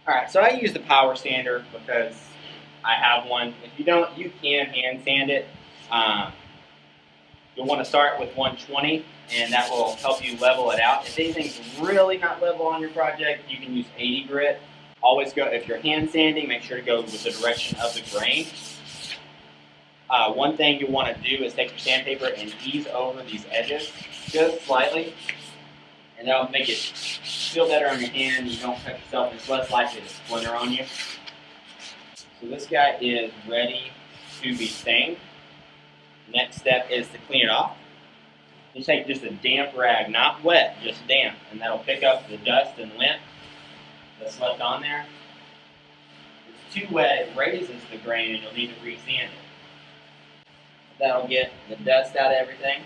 Alright, so I use the power sander because I have one. If you don't, you can hand sand it. You'll want to start with 120, and that will help you level it out. If anything's really not level on your project, you can use 80 grit. Always go, if you're hand sanding, make sure to go with the direction of the grain. One thing you want to do is take your sandpaper and ease over these edges just slightly, and that'll make it feel better on your hand. You don't cut yourself, and it's less likely to splinter on you. So this guy is ready to be stained. Next step is to clean it off. You take just a damp rag, not wet, just damp, and that'll pick up the dust and lint that's left on there. If it's too wet, it raises the grain and you'll need to re-sand it. That'll get the dust out of everything.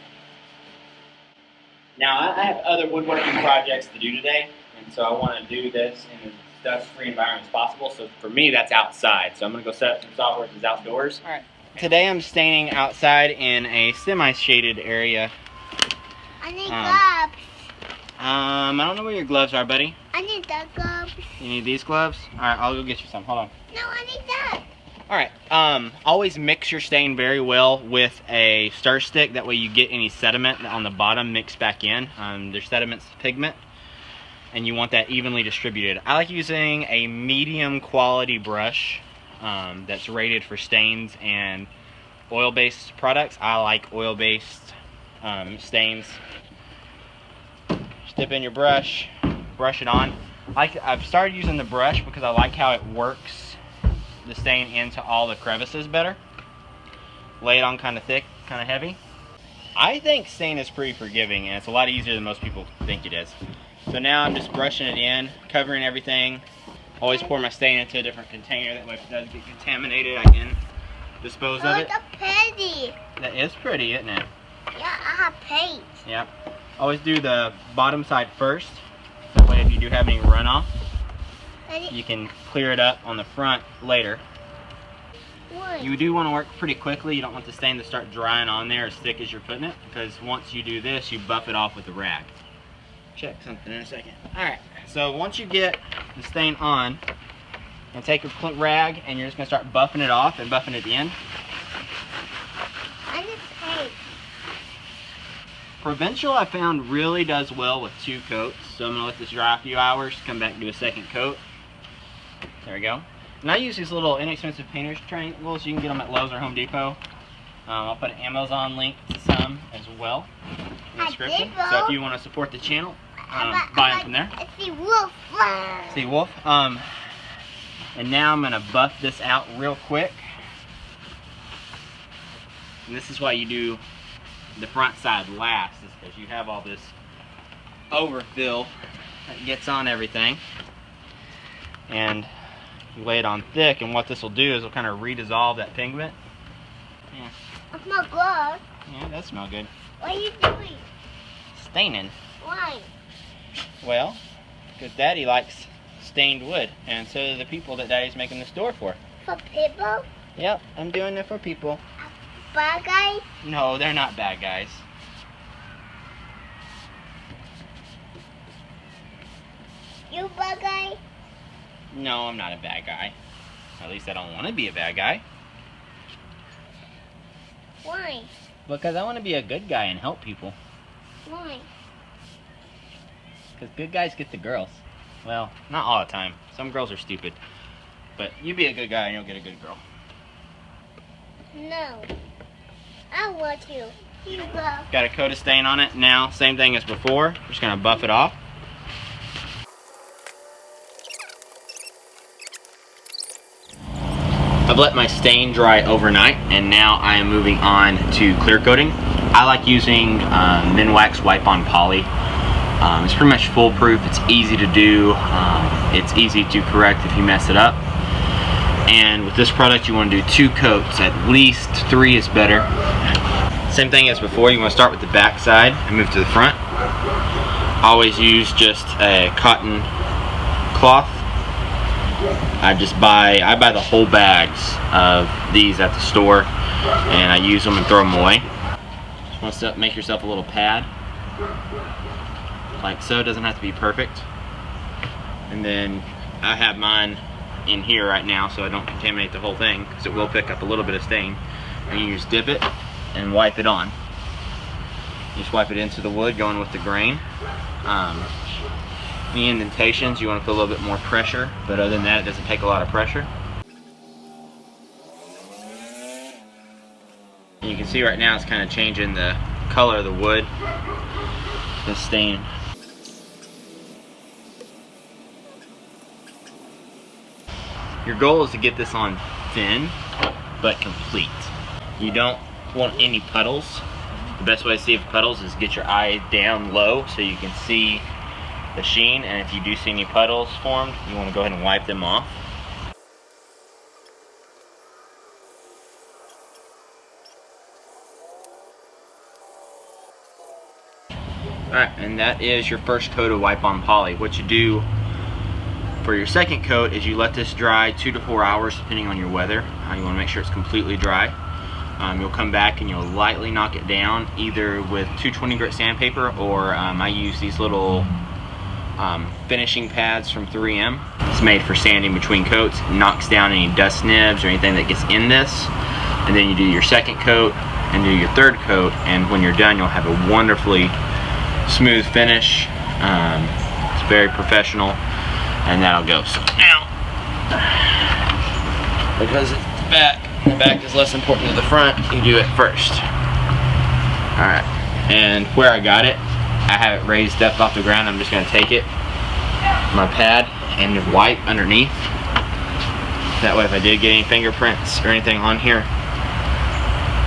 Now, I have other woodworking projects to do today, and so I want to do this in as dust-free environment as possible. So for me, that's outside. So I'm going to go set up some software that's outdoors. All right. Today I'm staining outside in a semi-shaded area. I need gloves. I don't know where your gloves are, buddy. I need the gloves. You need these gloves? Alright, I'll go get you some. Hold on. No, I need that. Alright, always mix your stain very well with a stir stick. That way you get any sediment on the bottom mixed back in. There's sediments pigment, and you want that evenly distributed. I like using a medium quality brush that's rated for stains and oil-based products. I like oil-based stains. Just dip in your brush, brush it on. I've started using the brush because I like how it works the stain into all the crevices better. Lay it on kind of thick, kind of heavy. I think stain is pretty forgiving, and it's a lot easier than most people think it is. So now I'm just brushing it in, covering everything. Always pour my stain into a different container, that way if it does get contaminated I can dispose of it. That's pretty. That is pretty, isn't it? Yeah, I have paint. Yep. Always do the bottom side first, that way if you do have any runoff, you can clear it up on the front later. What? You do want to work pretty quickly. You don't want the stain to start drying on there as thick as you're putting it, because once you do this, you buff it off with the rag. Check something in a second. Alright, so once you get the stain on, and take a rag and you're just going to start buffing it off and buffing it in. I need paint. Provincial I found really does well with 2 coats, so I'm going to let this dry a few hours, come back and do a second coat. There we go. And I use these little inexpensive painter's triangles. You can get them at Lowe's or Home Depot. I'll put an Amazon link to some as well in the description. So if you want to support the channel, buy them from there. See wolf. See wolf. And now I'm going to buff this out real quick. And this is why you do the front side last, is because you have all this overfill that gets on everything. And you lay it on thick, and what this will do is it'll kind of redissolve that pigment. Yeah. It smells good. Yeah, it does smell good. What are you doing? Staining. Why? Well, because Daddy likes stained wood, and so do the people that Daddy's making this door for. For people? Yep, I'm doing it for people. Bad guys? No, they're not bad guys. You bad guy? No, I'm not a bad guy. At least I don't want to be a bad guy. Why? Because I want to be a good guy and help people. Why? Because good guys get the girls. Well, not all the time. Some girls are stupid. But you be a good guy and you'll get a good girl. No. I want you. You go. Got a coat of stain on it. Now, same thing as before. We're just going to buff it off. I've let my stain dry overnight, and now I am moving on to clear coating. I like using Minwax Wipe-On Poly. It's pretty much foolproof. It's easy to do. It's easy to correct if you mess it up. And with this product, you want to do 2 coats. At least 3 is better. Same thing as before. You want to start with the back side and move to the front. Always use just a cotton cloth. I buy the whole bags of these at the store, and I use them and throw them away. Just want to make yourself a little pad, like so. It doesn't have to be perfect. And then I have mine in here right now so I don't contaminate the whole thing, because it will pick up a little bit of stain. And you just dip it and wipe it on. You just wipe it into the wood, going with the grain. Any indentations, you want to put a little bit more pressure, but other than that, it doesn't take a lot of pressure. And you can see right now it's kind of changing the color of the wood, the stain. Your goal is to get this on thin, but complete. You don't want any puddles. The best way to see if puddles is get your eye down low so you can see the sheen, and if you do see any puddles formed, you want to go ahead and wipe them off. Alright, and that is your first coat of wipe-on poly. What you do for your second coat is you let this dry 2 to 4 hours depending on your weather. You want to make sure it's completely dry. You'll come back and you'll lightly knock it down either with 220 grit sandpaper, or I use these little finishing pads from 3M. It's made for sanding between coats. It knocks down any dust nibs or anything that gets in this. And then you do your second coat and do your third coat, and when you're done you'll have a wonderfully smooth finish. It's very professional, and that'll go. So now, because it's the back is less important than the front, you do it first. Alright, and where I got it, I have it raised up off the ground. I'm just going to take it, my pad, and just wipe underneath. That way if I did get any fingerprints or anything on here,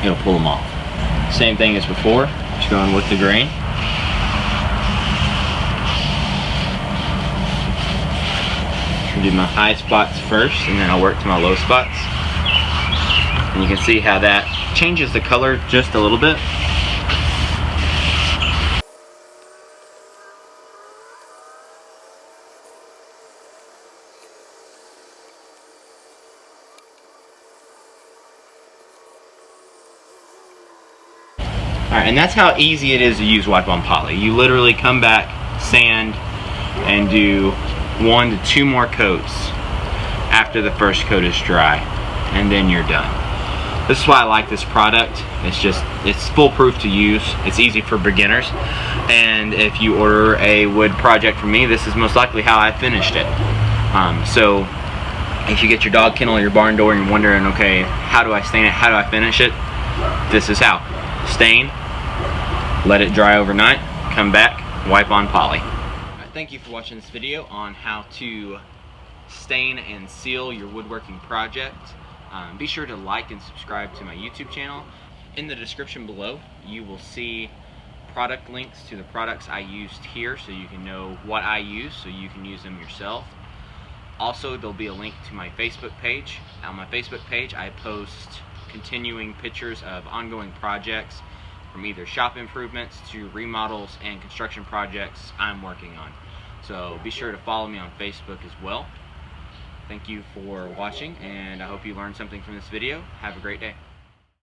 it'll pull them off. Same thing as before, just going with the grain. I'll do my high spots first, and then I'll work to my low spots. And you can see how that changes the color just a little bit. Alright, and that's how easy it is to use wipe-on poly. You literally come back, sand, and do 1 to 2 more coats after the first coat is dry, and then you're done. This is why I like this product. It's foolproof to use. It's easy for beginners, and if you order a wood project from me, this is most likely how I finished it. So if you get your dog kennel or your barn door and you're wondering, okay, how do I stain it, how do I finish it, this is how. Stain, let it dry overnight, come back, wipe on poly. Thank you for watching this video on how to stain and seal your woodworking project. Be sure to like and subscribe to my YouTube channel. In the description below, you will see product links to the products I used here, so you can know what I use, so you can use them yourself. Also, there'll be a link to my Facebook page. On my Facebook page, I post continuing pictures of ongoing projects, from either shop improvements to remodels and construction projects I'm working on. So be sure to follow me on Facebook as well. Thank you for watching, and I hope you learned something from this video. Have a great day.